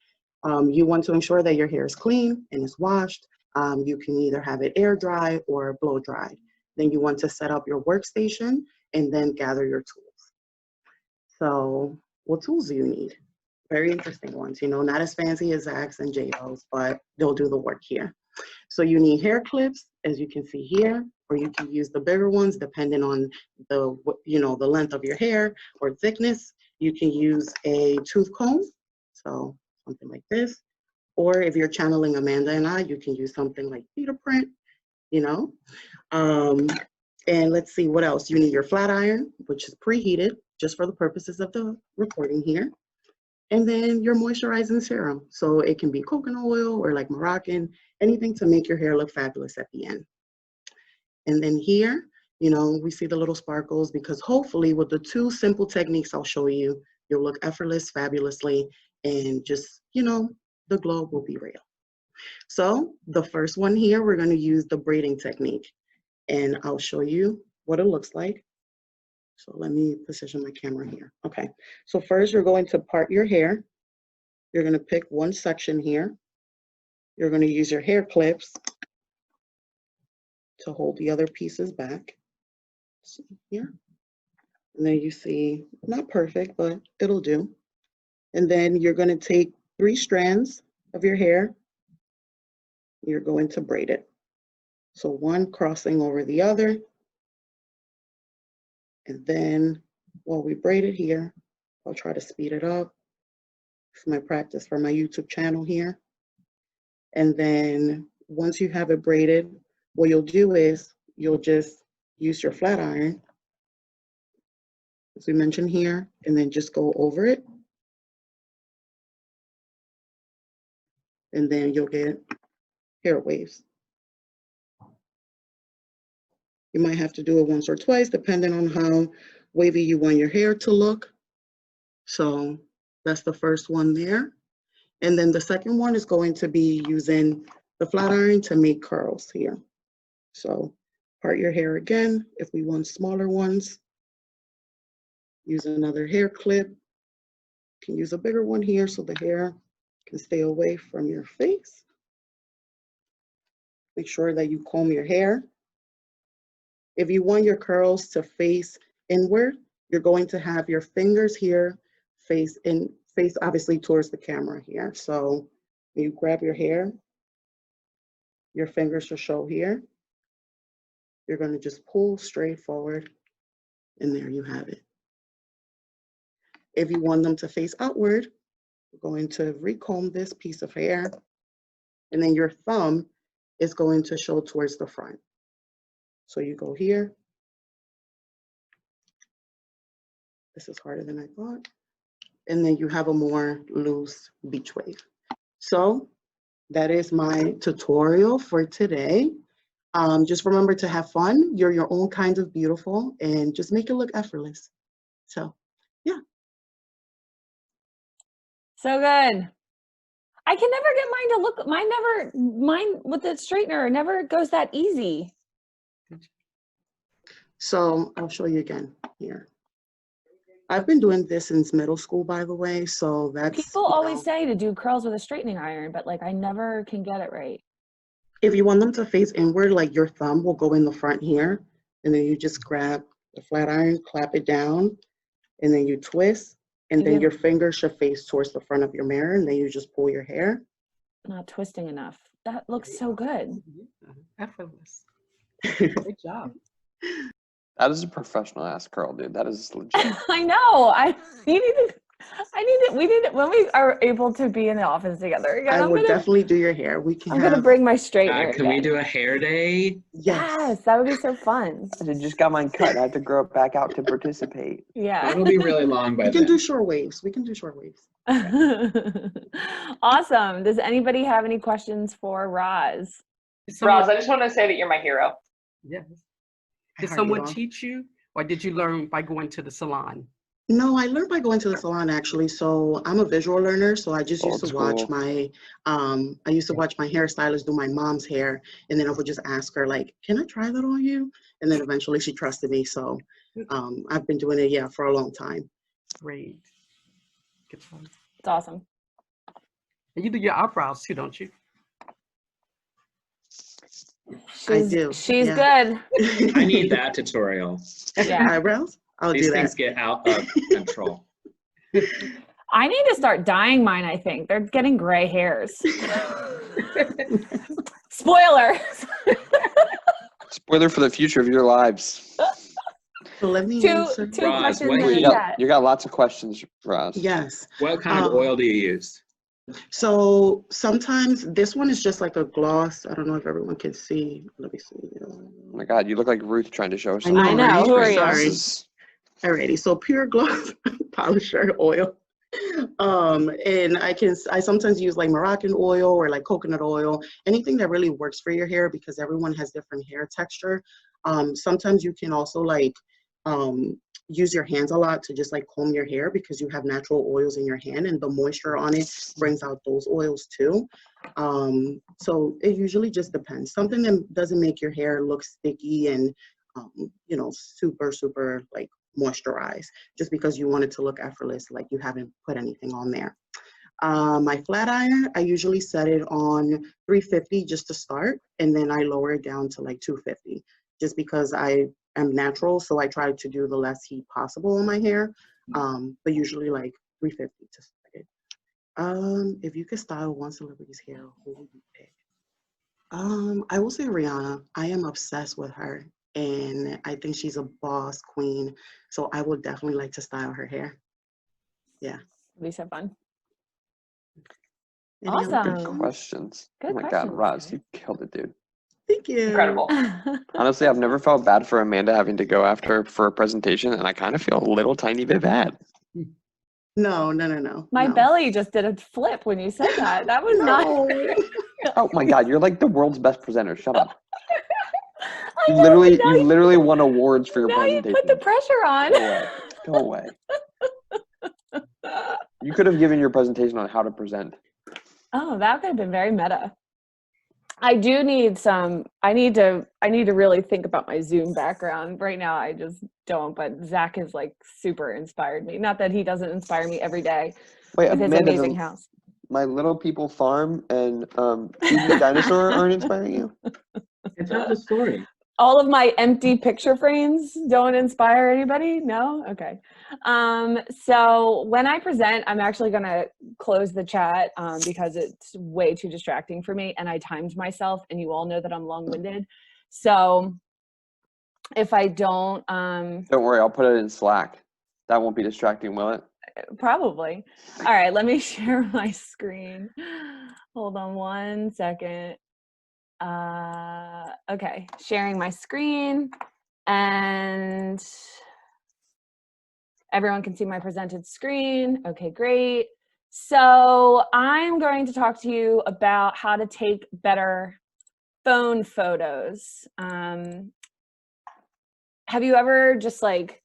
You want to ensure that your hair is clean and is washed. You can either have it air dry or blow dried. Then you want to set up your workstation. and then gather your tools. So what tools do you need? Very interesting ones, you know, not as fancy as Zags and JOs, but they'll do the work here. So you need hair clips, as you can see here, or you can use the bigger ones depending on the, you know, the length of your hair or thickness. You can use a tooth comb, so something like this. Or if you're channeling Amanda and I, you can use something like Peter print, you know. And let's see what else. You need your flat iron, which is preheated just for the purposes of the recording here. And then your moisturizing serum. So it can be coconut oil or like Moroccan, anything to make your hair look fabulous at the end. And then here, you know, we see the little sparkles because hopefully with the 2 simple techniques I'll show you, you'll look effortless, fabulously, and just, you know, the glow will be real. So the first one here, we're going to use the braiding technique, and I'll show you what it looks like. So let me position my camera here. Okay, so first you're going to part your hair. You're going to pick one section here. You're going to use your hair clips to hold the other pieces back. See here. And then you see, not perfect, but it'll do. And then you're going to take 3 strands of your hair. You're going to braid it. So one crossing over the other. And then while we braid it here, I'll try to speed it up. It's my practice for my YouTube channel here. And then once you have it braided, what you'll do is you'll just use your flat iron, as we mentioned here, and then just go over it. And then you'll get hair waves. You might have to do it once or twice, depending on how wavy you want your hair to look. So that's the first one there. And then the second one is going to be using the flat iron to make curls here. So part your hair again. If we want smaller ones, use another hair clip. You can use a bigger one here so the hair can stay away from your face. Make sure that you comb your hair. If you want your curls to face inward, you're going to have your fingers here face obviously towards the camera here. So you grab your hair, your fingers should show here. You're going to just pull straight forward, and there you have it. If you want them to face outward, we're going to recomb this piece of hair, and then your thumb is going to show towards the front. So you go here. This is harder than I thought. And then you have a more loose beach wave. So that is my tutorial for today. Just remember to have fun. You're your own kind of beautiful, and just make it look effortless. So, yeah. So good. I can never get mine to look, mine with the straightener never goes that easy. So I'll show you again here. I've been doing this since middle school, by the way, so that's— People always say to do curls with a straightening iron, but like I never can get it right. If you want them to face inward, like your thumb will go in the front here, and then you just grab the flat iron, clap it down, and then you twist, and then your finger should face towards the front of your mirror, and then you just pull your hair. Not twisting enough. That looks so good. Effortless. Great job. That is a professional ass curl, dude. That is legit. I know. We need it when we are able to be in the office together again. I will definitely do your hair. I'm gonna bring my straightener. Can we do a hair day? Yes, that would be so fun. I just got mine cut. I have to grow it back out to participate. Yeah. It'll be really long by then. We can do short waves. We can do short waves. Awesome. Does anybody have any questions for Roz? Roz, I just want to say that you're my hero. Yes. I Did heard someone you all. teach you, or did you learn by going to the salon? No, I learned by going to the salon actually. So I'm a visual learner. So I just used Old to watch school. my, I used to watch my hairstylist do my mom's hair. And then I would just ask her like, can I try that on you? And then eventually she trusted me. So I've been doing it, yeah, for a long time. Great. Good fun. It's awesome. And you do your eyebrows too, don't you? do. She's yeah. good. I need that tutorial. Yeah. Eyebrows? I'll These do things that. get out of control. I need to start dyeing mine, I think. They're getting gray hairs. Spoiler. Spoiler for the future of your lives. So let me two answer. Roz, questions what in do the You chat. got lots of questions, Roz. Yes. What kind of oil do you use? So sometimes this one is just like a gloss. I don't know if everyone can see. Let me see. Oh my God, you look like Ruth trying to show us I something. know, I know. right? Who are you? Sorry. This is- Alrighty. So pure gloss polisher oil. And I sometimes use like Moroccan oil or like coconut oil, anything that really works for your hair because everyone has different hair texture. Sometimes you can also like use your hands a lot to just like comb your hair because you have natural oils in your hand and the moisture on it brings out those oils too. So it usually just depends. Something that doesn't make your hair look sticky and you know, super like moisturized, just because you want it to look effortless, like you haven't put anything on there. My flat iron, I usually set it on 350 just to start, and then I lower it down to like 250, just because I am natural, so I try to do the less heat possible on my hair, but usually like 350 to start it. If you could style one celebrity's hair, who would you pick? I will say Rihanna. I am obsessed with her, and I think she's a boss queen. So I would definitely like to style her hair. Yeah. Be so fun. Any other Awesome. Good questions. Good Oh my God, questions, Roz, guys. you killed it, dude. Thank you. Incredible. Honestly, I've never felt bad for Amanda having to go after for a presentation, and I kind of feel a little tiny bit bad. No. My no. belly just did a flip when you said that. That was not. Oh my God, you're like the world's best presenter. Shut up. I You know, literally, but now you literally won awards for your now you presentation. put the pressure on. Go away. Go away. You could have given your presentation on how to present. Oh, that could have been very meta. I do need some, I need to really think about my Zoom background. Right now I just don't, but Zach has like super inspired me. Not that he doesn't inspire me every day Wait, with his Amanda, amazing house. My Little People Farm and Feeding the Dinosaur aren't inspiring you? It's not the story. All of my empty picture frames don't inspire anybody? No? Okay. So when I present, I'm actually going to close the chat because it's way too distracting for me, and I timed myself, and you all know that I'm long-winded. So if I don't... Don't worry, I'll put it in Slack. That won't be distracting, will it? Probably. All right, let me share my screen. Hold on one second. Okay, sharing my screen, and everyone can see my presented screen. Okay, great. So I'm going to talk to you about how to take better phone photos. Have you ever just like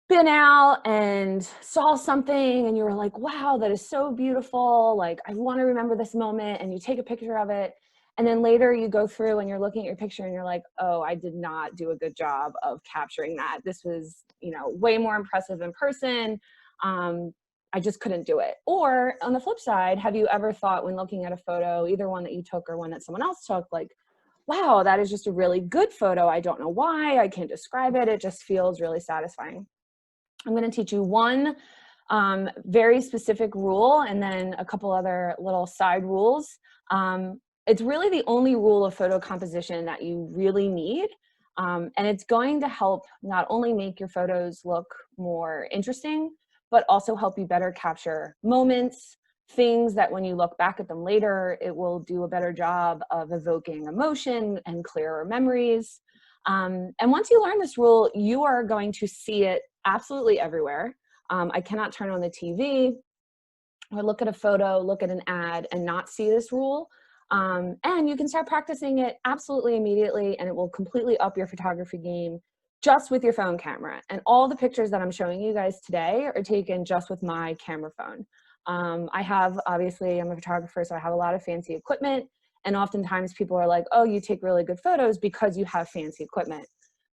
been out and saw something and you were like, wow, that is so beautiful. Like, I want to remember this moment, and you take a picture of it. And then later you go through and you're looking at your picture and you're like, oh, I did not do a good job of capturing that. This was, you know, way more impressive in person. I just couldn't do it. Or on the flip side, have you ever thought when looking at a photo, either one that you took or one that someone else took, like, wow, that is just a really good photo. I don't know why. I can't describe it. It just feels really satisfying. I'm going to teach you one very specific rule and then a couple other little side rules. It's really the only rule of photo composition that you really need. And it's going to help not only make your photos look more interesting, but also help you better capture moments, things that when you look back at them later, it will do a better job of evoking emotion and clearer memories. And once you learn this rule, you are going to see it absolutely everywhere. I cannot turn on the TV or look at a photo, look at an ad, and not see this rule. And you can start practicing it absolutely immediately, and it will completely up your photography game just with your phone camera. And all the pictures that I'm showing you guys today are taken just with my camera phone. I have, obviously, I'm a photographer, so I have a lot of fancy equipment. And oftentimes people are like, oh, you take really good photos because you have fancy equipment.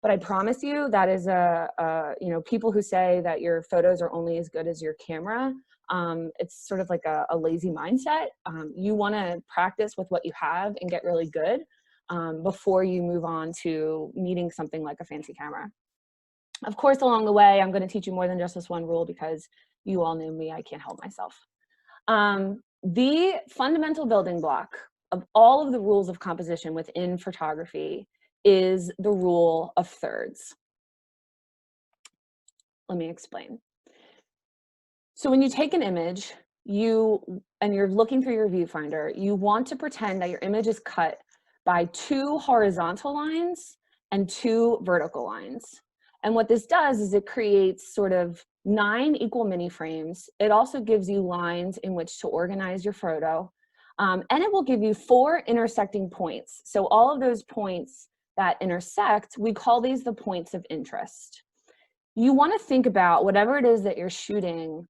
But I promise you that is you know, people who say that your photos are only as good as your camera, it's sort of like a lazy mindset. You want to practice with what you have and get really good. before you move on to needing something like a fancy camera. Of course, along the way, I'm going to teach you more than just this one rule because you all knew me, I can't help myself. The fundamental building block of all of the rules of composition within photography is the rule of thirds. Let me explain. So when you take an image, and you're looking through your viewfinder, you want to pretend that your image is cut by 2 horizontal lines and 2 vertical lines. And what this does is it creates sort of 9 equal mini frames. It also gives you lines in which to organize your photo. And it will give you 4 intersecting points. So all of those points that intersect, we call these the points of interest. You want to think about whatever it is that you're shooting,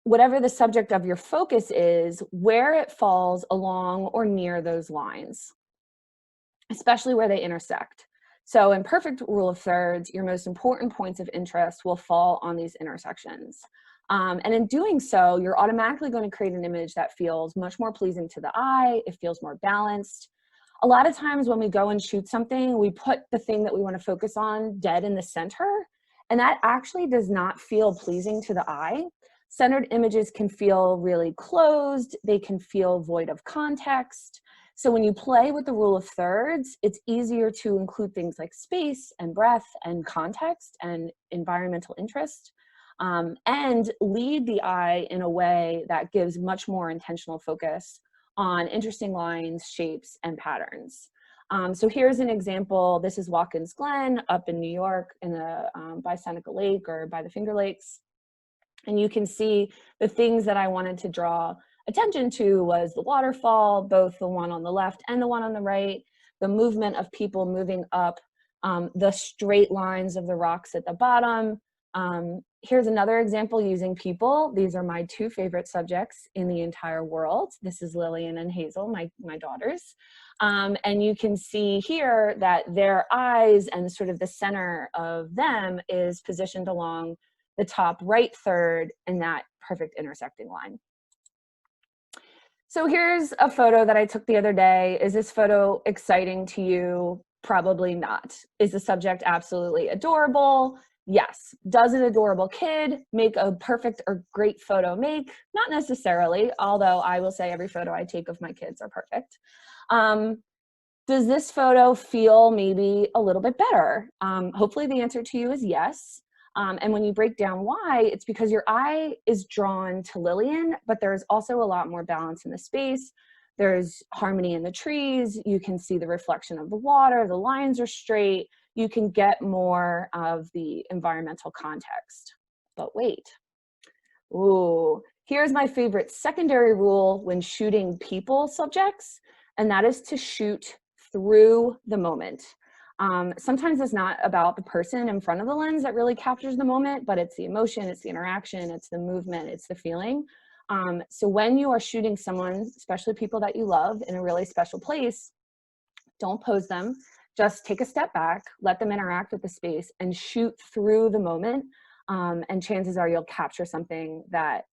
whatever the subject of your focus is, where it falls along or near those lines, especially where they intersect. So in perfect rule of thirds, your most important points of interest will fall on these intersections. And in doing so, you're automatically going to create an image that feels much more pleasing to the eye. It feels more balanced. A lot of times when we go and shoot something, we put the thing that we want to focus on dead in the center, and that actually does not feel pleasing to the eye. Centered images can feel really closed. They can feel void of context. So when you play with the rule of thirds, it's easier to include things like space and breadth and context and environmental interest, and lead the eye in a way that gives much more intentional focus on interesting lines, shapes, and patterns. So here's an example. This is Watkins Glen up in New York by Seneca Lake or by the Finger Lakes. And you can see the things that I wanted to draw attention to was the waterfall, both the one on the left and the one on the right, the movement of people moving up, the straight lines of the rocks at the bottom. Here's another example using people. These are my 2 favorite subjects in the entire world. This is Lillian and Hazel, my daughters. And you can see here that their eyes and sort of the center of them is positioned along the top right third in that perfect intersecting line. So here's a photo that I took the other day. Is this photo exciting to you? Probably not. Is the subject absolutely adorable? Yes. Does an adorable kid make a perfect or great photo make? Not necessarily, although I will say every photo I take of my kids are perfect. Does this photo feel maybe a little bit better? Hopefully the answer to you is yes. And when you break down why, it's because your eye is drawn to Lillian, but there's also a lot more balance in the space. There's harmony in the trees. You can see the reflection of the water. The lines are straight. You can get more of the environmental context. But wait. Ooh, here's my favorite secondary rule when shooting people subjects, and that is to shoot through the moment. Sometimes it's not about the person in front of the lens that really captures the moment, but it's the emotion, it's the interaction, it's the movement, it's the feeling. So when you are shooting someone, especially people that you love in a really special place, don't pose them, just take a step back, let them interact with the space and shoot through the moment. And chances are you'll capture something that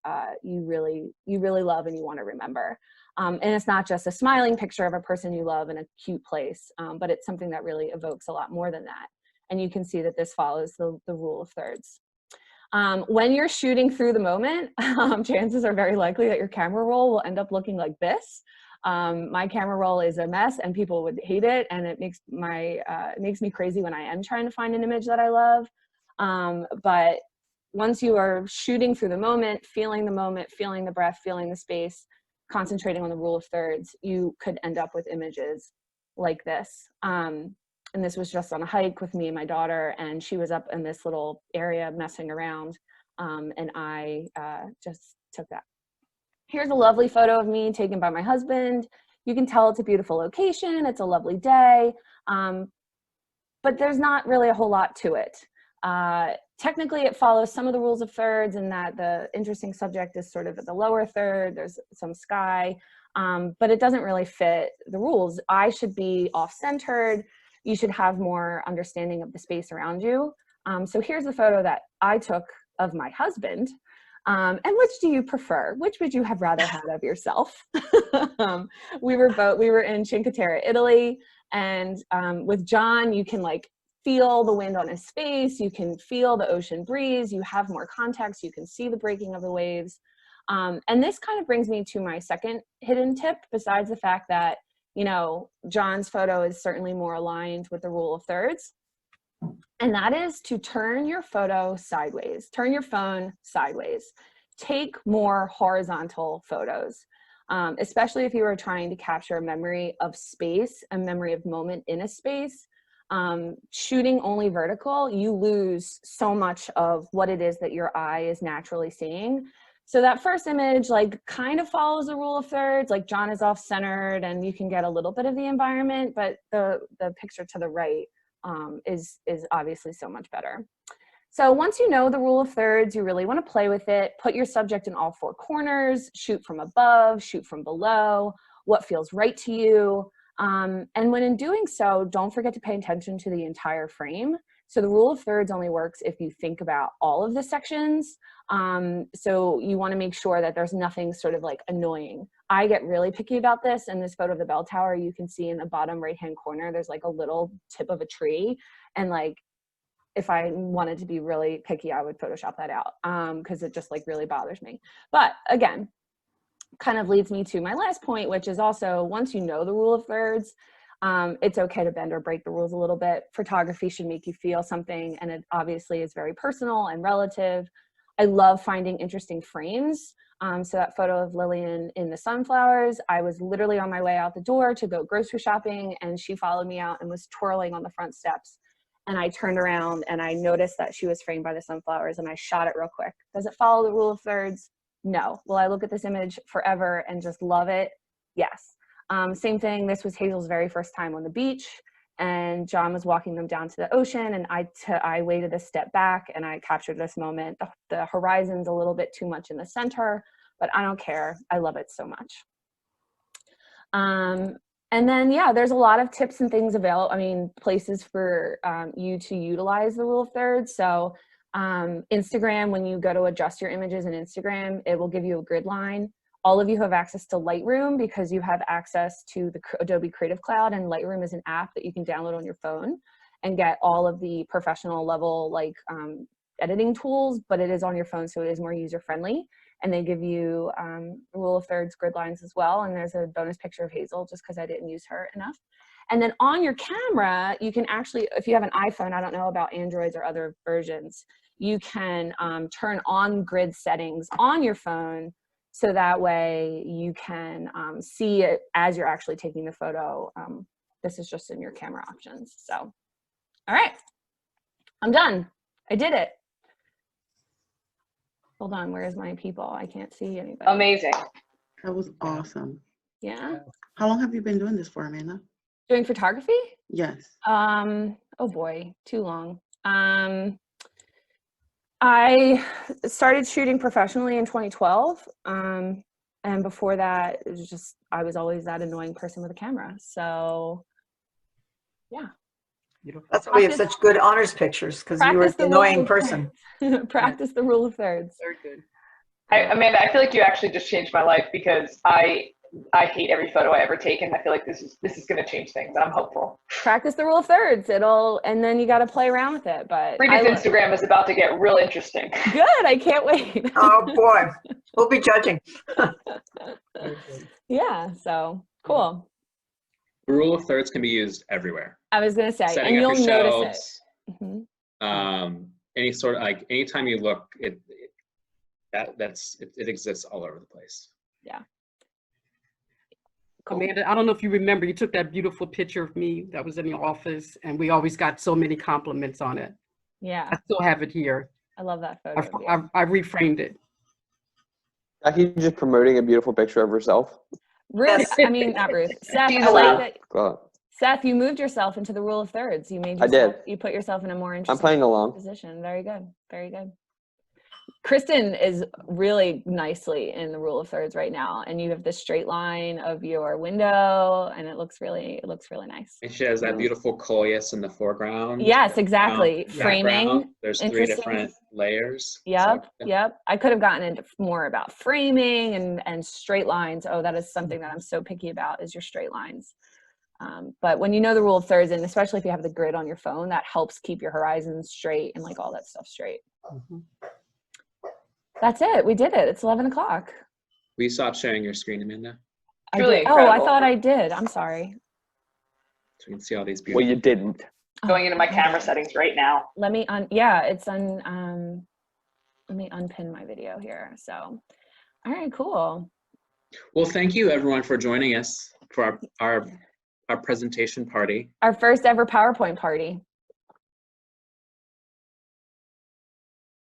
you really love and you want to remember. And it's not just a smiling picture of a person you love in a cute place, but it's something that really evokes a lot more than that. And you can see that this follows the rule of thirds. When you're shooting through the moment, chances are very likely that your camera roll will end up looking like this. My camera roll is a mess and people would hate it, and it makes me crazy when I am trying to find an image that I love. But once you are shooting through the moment, feeling the breath, feeling the space, concentrating on the rule of thirds, you could end up with images like this. And this was just on a hike with me and my daughter, and she was up in this little area messing around, and I just took that. Here's a lovely photo of me taken by my husband. You can tell it's a beautiful location, it's a lovely day, but there's not really a whole lot to it. Technically, it follows some of the rules of thirds in that the interesting subject is sort of at the lower third, there's some sky, but it doesn't really fit the rules. I should be off-centered. You should have more understanding of the space around you. So here's the photo that I took of my husband. And which do you prefer? Which would you have rather had of yourself? We were in Cinque Terre, Italy. And with John, you can like feel the wind on his face. You can feel the ocean breeze. You have more context. You can see the breaking of the waves. And this kind of brings me to my second hidden tip, besides the fact that, you know, John's photo is certainly more aligned with the rule of thirds. And that is to turn your photo sideways, turn your phone sideways. Take more horizontal photos, especially if you are trying to capture a memory of space, a memory of moment in a space. Shooting only vertical, you lose so much of what it is that your eye is naturally seeing. So that first image like kind of follows the rule of thirds, like John is off-centered and you can get a little bit of the environment, but the picture to the right is obviously so much better. So once you know the rule of thirds, you really want to play with it. Put your subject in all four corners, shoot from above, shoot from below, what feels right to you. And when in doing so, don't forget to pay attention to the entire frame. So the rule of thirds only works if you think about all of the sections. So you want to make sure that there's nothing sort of like annoying. I get really picky about this. In this photo of the bell tower, you can see in the bottom right-hand corner, there's like a little tip of a tree. And like, if I wanted to be really picky, I would Photoshop that out because it just like really bothers me. But again, kind of leads me to my last point, which is also once you know the rule of thirds, it's okay to bend or break the rules a little bit. Photography should make you feel something, and it obviously is very personal and relative. I love finding interesting frames. So that photo of Lillian in the sunflowers, I was literally on my way out the door to go grocery shopping, and she followed me out and was twirling on the front steps. And I turned around and I noticed that she was framed by the sunflowers, and I shot it real quick. Does it follow the rule of thirds? No. Will I look at this image forever and just love it? Yes. Same thing, this was Hazel's very first time on the beach, and John was walking them down to the ocean, and I waited a step back and I captured this moment. The horizon's a little bit too much in the center, but I don't care. I love it so much. And then, yeah, there's a lot of tips and things available. I mean, places for you to utilize the rule of thirds. So Instagram, when you go to adjust your images in Instagram, it will give you a grid line. All of you have access to Lightroom because you have access to the Adobe Creative Cloud, and Lightroom is an app that you can download on your phone and get all of the professional level like editing tools, but it is on your phone, so it is more user friendly. And they give you rule of thirds grid lines as well. And there's a bonus picture of Hazel just because I didn't use her enough. And then on your camera, you can actually, if you have an iPhone, I don't know about Androids or other versions, you can turn on grid settings on your phone, so that way you can see it as you're actually taking the photo. This is just in your camera options. So, all right, I'm done. I did it. Hold on, where's my people? I can't see anybody. Amazing. That was awesome. Yeah. How long have you been doing this for, Amanda? Doing photography? Yes. Oh boy, too long. I started shooting professionally in 2012. And before that, it was just, I was always that annoying person with a camera. So yeah. That's why we have such good honors pictures, because you were an annoying person. Practice the rule of thirds. Very good. Amanda, I feel like you actually just changed my life, because I hate every photo I ever take, and I feel like this is going to change things, and I'm hopeful. Practice the rule of thirds. And then you got to play around with it. But Frida's Instagram is about to get real interesting. Good. I can't wait. Oh boy, we'll be judging. Yeah. So cool. The rule of thirds can be used everywhere. I was going to say, Setting and up you'll your notice shelves, it. Mm-hmm. Any sort of, like, anytime you look, it exists all over the place. Yeah. Cool. Amanda, I don't know if you remember, you took that beautiful picture of me that was in the office, and we always got so many compliments on it. Yeah. I still have it here. I love that photo. I reframed it. Jackie just promoting a beautiful picture of herself. Ruth, Yes. I mean, not Ruth. Seth, She's I like allowed. that. Well, Seth, you moved yourself into the rule of thirds. You made I yourself, did. You put yourself in a more interesting I'm playing along. position. Very good. Very good. Kristen is really nicely in the rule of thirds right now, and you have the straight line of your window, and it looks really nice. And she has that beautiful coleus in the foreground. Yes, exactly. Background. Framing. There's 3 different layers. Yep, So, yep. I could have gotten into more about framing and straight lines. Oh, that is something that I'm so picky about, is your straight lines. But when you know the rule of thirds, and especially if you have the grid on your phone, that helps keep your horizons straight and like all that stuff straight. That's it. We did it. It's 11 o'clock. will you stop sharing your screen, Amanda? Truly Oh, I incredible. thought I did. I'm sorry. So we can see all these beautiful. Well, you didn't. Going into my camera settings right now. Let me yeah, it's on let me unpin my video here. So all right, cool. Well, thank you everyone for joining us for our presentation party. Our first ever PowerPoint party.